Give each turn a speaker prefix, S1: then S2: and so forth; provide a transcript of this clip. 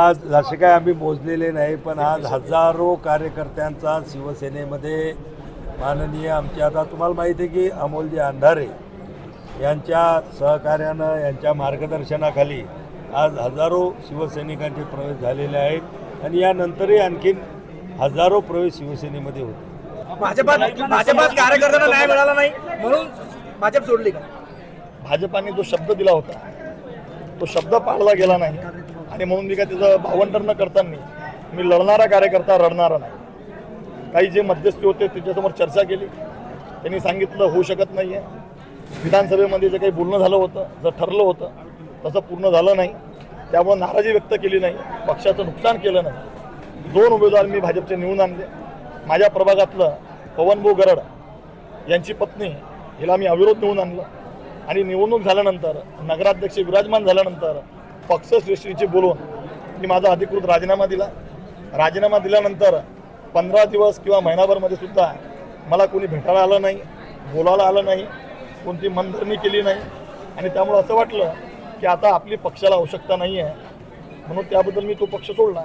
S1: आज जसे काय आम्ही मोजलेले नाही, पण आज हजारो कार्यकर्त्यांचा शिवसेनेमध्ये माननीय आमचे आता तुम्हाला माहिती आहे की अमोलजी अंधारे यांच्या सहकार्यानं यांच्या मार्गदर्शनाखाली आज हजारो शिवसैनिकांचे प्रवेश झालेले आहेत आणि यानंतरही आणखीन हजारो प्रवेश शिवसेनेमध्ये होते।
S2: भाजपात कार्यकर्त्यांना न्याय मिळाला नाही म्हणून भाजप सोडली का?
S3: भाजपाने जो शब्द दिला होता तो शब्द पाळला गेला नाही आणि म्हणून मी काय त्याचं भावंडर न करताना मी लढणारा कार्यकर्ता रडणारा नाही। काही जे मध्यस्थी होते त्याच्यासमोर चर्चा केली, त्यांनी सांगितलं होऊ शकत नाही आहे। विधानसभेमध्ये जे काही बोलणं झालं होतं, जर ठरलं होतं तसं पूर्ण झालं नाही, त्यामुळे नाराजी व्यक्त केली नाही, पक्षाचं नुकसान केलं नाही। 2 उमेदवार मी भाजपचे निवडून आणले। माझ्या प्रभागातलं पवनभाऊ गरड यांची पत्नी हिला मी अविरोध निवडून आणलं आणि निवडणूक झाल्यानंतर नगराध्यक्ष विराजमान झाल्यानंतर पक्षश्रेष्ठींची बोलवून मी माझा अधिकृत राजीनामा दिला। राजीनामा दिल्यानंतर 15 दिवस किंवा महिनाभरमध्ये सुद्धा मला कोणी भेटायला आलं नाही, बोलायला आलं नाही, कोणती मनधरणी केली नाही आणि त्यामुळे असं वाटलं की आता आपली पक्षाला आवश्यकता नाही आहे, म्हणून त्याबद्दल मी तो पक्ष सोडला।